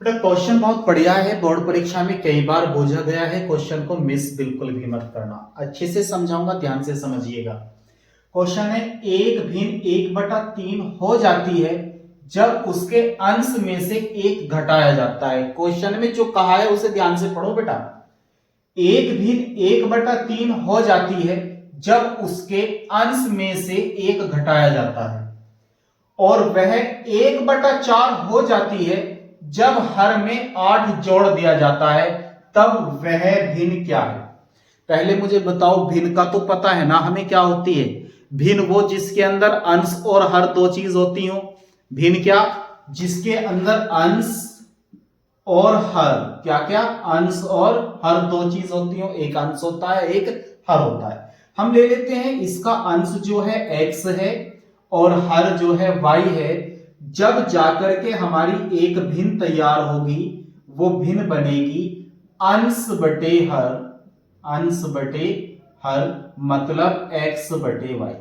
बेटा क्वेश्चन बहुत बढ़िया है। बोर्ड परीक्षा में कई बार पूछा गया है। क्वेश्चन को मिस बिल्कुल भी मत करना। अच्छे से समझाऊंगा, ध्यान से समझिएगा। क्वेश्चन है, एक भिन्न 1/3 हो जाती है जब उसके अंश में से एक घटाया जाता है। क्वेश्चन में जो कहा है उसे ध्यान से पढ़ो बेटा। एक भिन्न 1/3 हो जाती है जब उसके अंश में से एक घटाया जाता है, और वह 1/4 हो जाती है जब हर में 8 जोड़ दिया जाता है, तब वह भिन्न क्या है। पहले मुझे बताओ, भिन्न का तो पता है ना हमें क्या होती है। भिन्न वो जिसके अंदर अंश और हर दो चीज होती हो। भिन्न क्या? जिसके अंदर अंश और हर, क्या क्या? अंश और हर दो चीज होती हो। एक अंश होता है, एक हर होता है। हम ले लेते हैं, इसका अंश जो है x है और हर जो है y है। जब जाकर के हमारी एक भिन्न तैयार होगी, वो भिन्न बनेगी अंश बटे हर। अंश बटे हर मतलब x बटे y।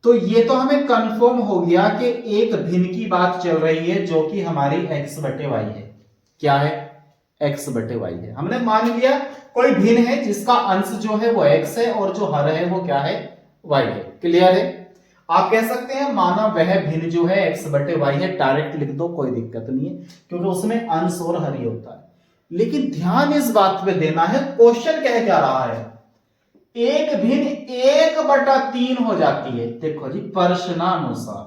तो ये तो हमें कंफर्म हो गया कि एक भिन्न की बात चल रही है जो कि हमारी x बटे y है। क्या है? x बटे y है। हमने मान लिया कोई भिन्न है जिसका अंश जो है वो x है और जो हर है वो क्या है? y है। क्लियर है? आप कह सकते हैं माना वह भिन्न जो है x बटे y है, डायरेक्ट लिख दो, कोई दिक्कत नहीं है, क्योंकि उसमें अंश और हर ही होता है। लेकिन ध्यान इस बात पे देना है, क्वेश्चन कह क्या रहा है? एक भिन्न 1/3 हो जाती है। देखो जी, प्रश्नानुसार,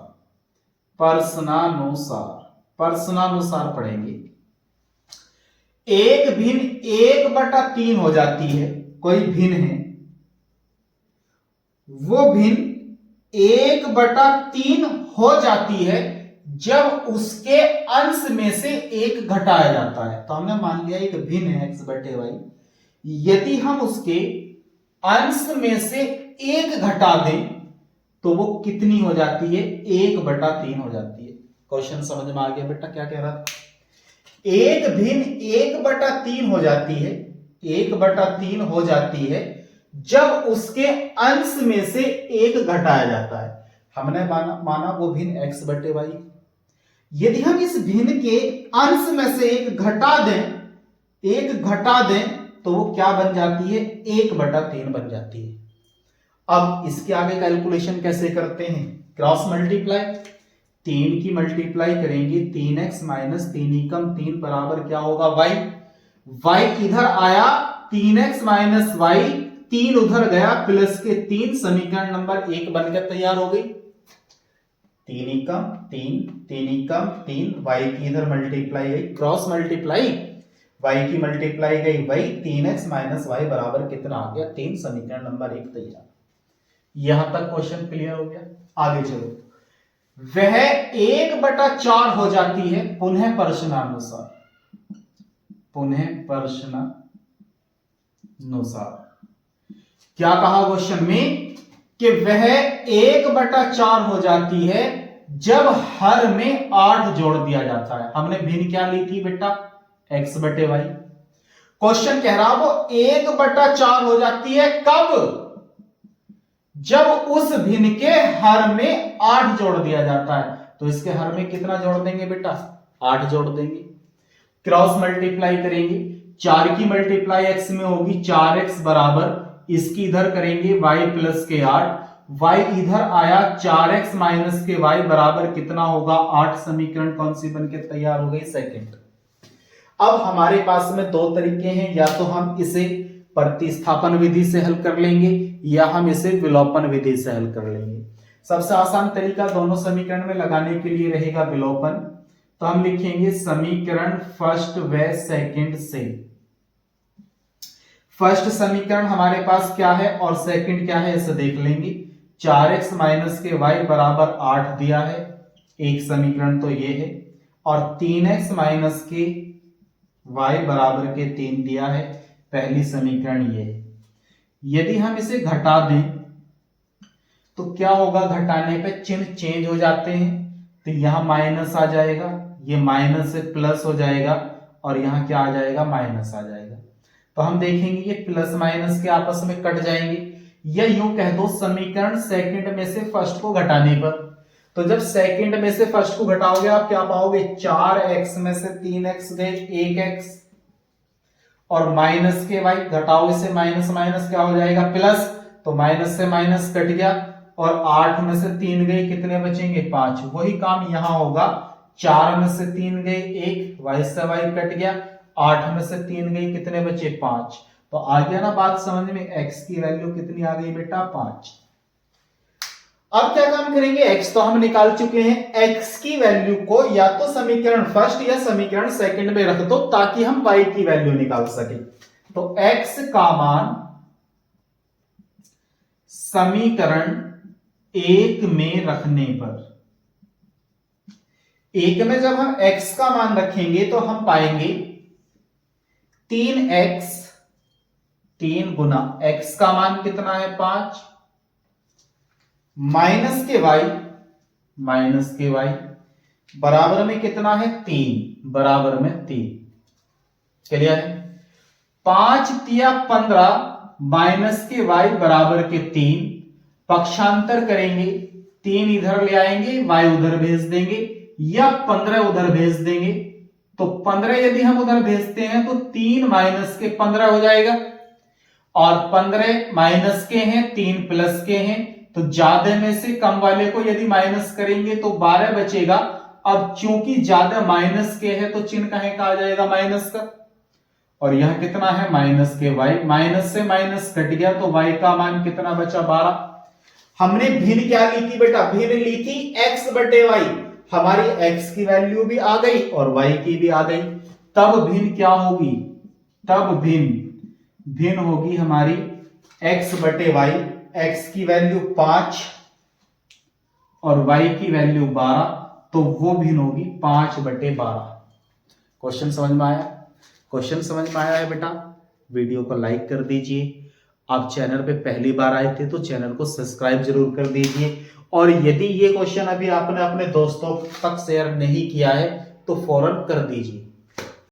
प्रश्नानुसार पढ़ेंगे। एक भिन्न 1/3 हो जाती है, कोई भिन्न है, वो भिन्न 1/3 हो जाती है जब उसके अंश में से एक घटाया जाता है। तो हमने मान लिया एक भिन्न है x बटे y, यदि हम उसके अंश में से एक घटा दें तो वो कितनी हो जाती है? 1/3 हो जाती है। क्वेश्चन समझ में आ गया बेटा क्या कह रहा था? एक भिन्न 1/3 हो जाती है, 1/3 हो जाती है जब उसके अंश में से एक घटाया जाता है। हमने माना वो भिन्न x बटे y। यदि हम इस भिन्न के अंश में से एक घटा दें तो वो क्या बन जाती है? 1/3 बन जाती है। अब इसके आगे कैलकुलेशन कैसे करते हैं? Cross multiply. 3 की मल्टीप्लाई करेंगे, 3x माइनस 3 एकम 3 बराबर क्या होगा? y इधर आया, 3x माइनस y, 3 उधर गया, प्लस के 3, समीकरण नंबर 1 बनकर तैयार हो गई। 3 एकम 3, 3 एकम 3, y की इधर मल्टीप्लाई गई, क्रॉस मल्टीप्लाई, y की मल्टीप्लाई गई वही, 3x माइनस y बराबर कितना आ गया? 3, समीकरण नंबर 1 तैयार। यहां तक क्वेश्चन क्लियर हो गया। आगे चलो, वह 1/4 हो जाती है, पुनः प्रश्नानुसार, क्या कहा क्वेश्चन में? कि वह 1/4 हो जाती है जब हर में 8 जोड़ दिया जाता है। हमने भिन्न क्या ली थी बेटा? x बटे y। क्वेश्चन कह रहा वो 1/4 हो जाती है कब? जब उस भिन्न के हर में 8 जोड़ दिया जाता है। तो इसके हर में कितना जोड़ देंगे बेटा? 8 जोड़ देंगे। क्रॉस मल्टीप्लाई करेंगे, 4 की मल्टीप्लाई x में होगी, 4x बराबर, इसकी इधर करेंगे y प्लस के 8, y इधर आया, 4x माइनस के y बराबर कितना होगा? 8, समीकरण कौन सी बनकर तैयार हो गई? सेकंड। अब हमारे पास में दो तरीके हैं, या तो हम इसे प्रतिस्थापन विधि से हल कर लेंगे या हम इसे विलोपन विधि से हल कर लेंगे। सबसे आसान तरीका दोनों समीकरण में लगाने के लिए रहेगा विलोपन। तो हम लिखेंगे समीकरण फर्स्ट व सेकंड से। फर्स्ट समीकरण हमारे पास क्या है और सेकंड क्या है, इसे देख लेंगे। 4x माइनस के y बराबर 8 दिया है, एक समीकरण तो ये है, और 3x माइनस के y बराबर के 3 दिया है, पहली समीकरण ये है। यदि हम इसे घटा दें तो क्या होगा? घटाने पे चिन्ह चेंज हो जाते हैं, तो यहां माइनस आ जाएगा, ये माइनस से प्लस हो जाएगा, और यहां क्या आ जाएगा? माइनस आ जाएगा। तो हम देखेंगे ये प्लस माइनस के आपस में कट जाएंगे, या यूं कह दो समीकरण सेकंड में से फर्स्ट को घटाने पर। तो जब सेकंड में से फर्स्ट को घटाओगे आप क्या पाओगे, 4x में से 3x गए 1x और माइनस के y, घटाओगे से माइनस माइनस क्या हो जाएगा प्लस, तो माइनस से माइनस कट गया और 8 में से 3 गए कितने बचेंगे 5। वही काम यहां होगा, 4 में से 3 गए 1, y से y कट गया, 8 में से 3 गए कितने बचे 5। तो आ गया ना बात समझ में, x की वैल्यू कितनी आ गई बेटा 5। अब क्या काम करेंगे, x तो हम निकाल चुके हैं, x की वैल्यू को या तो समीकरण फर्स्ट या समीकरण सेकंड में रख दो ताकि हम y की वैल्यू निकाल सके। तो x का मान समीकरण 1 में रखने पर, 1 में जब हम x का मान रखेंगे तो हम पाएंगे 3x, 3 गुना x का मान कितना है 5, माइनस के y बराबर में कितना है 3, बराबर में 3। क्लियर है, 5 तिया 15 माइनस के y बराबर के 3, पक्षांतर करेंगे, 3 इधर ले आएंगे y उधर भेज देंगे या 15 उधर भेज देंगे। तो 15 यदि हम उधर भेजते हैं तो 3 माइनस के 15 हो जाएगा और 15 माइनस के हैं 3 प्लस के हैं, तो ज्यादा में से कम वाले को यदि माइनस करेंगे तो 12 बचेगा। अब चूंकि ज्यादा माइनस के है तो चिन्ह कहीं का आ जाएगा माइनस का, और यह कितना है माइनस के y, माइनस से माइनस कट गया तो y का मान कितना बचा 12। हमने भिन्न क्या ली थी बेटा, भिन्न ली थी x बटे y, हमारी x की वैल्यू भी आ गई और y की भी आ गई। तब भिन्न क्या होगी, तब भिन्न होगी हमारी x बटे y, x की वैल्यू 5 और y की वैल्यू 12, तो वो भिन्न होगी 5 बटे 12। क्वेश्चन समझ में आया, क्वेश्चन समझ में आया है बेटा। वीडियो को लाइक कर दीजिए, आप चैनल पे पहली बार आए थे तो चैनल को सब्सक्राइब जरूर कर दीजिए, और यदि ये क्वेश्चन अभी आपने अपने दोस्तों तक शेयर नहीं किया है तो फौरन कर दीजिए।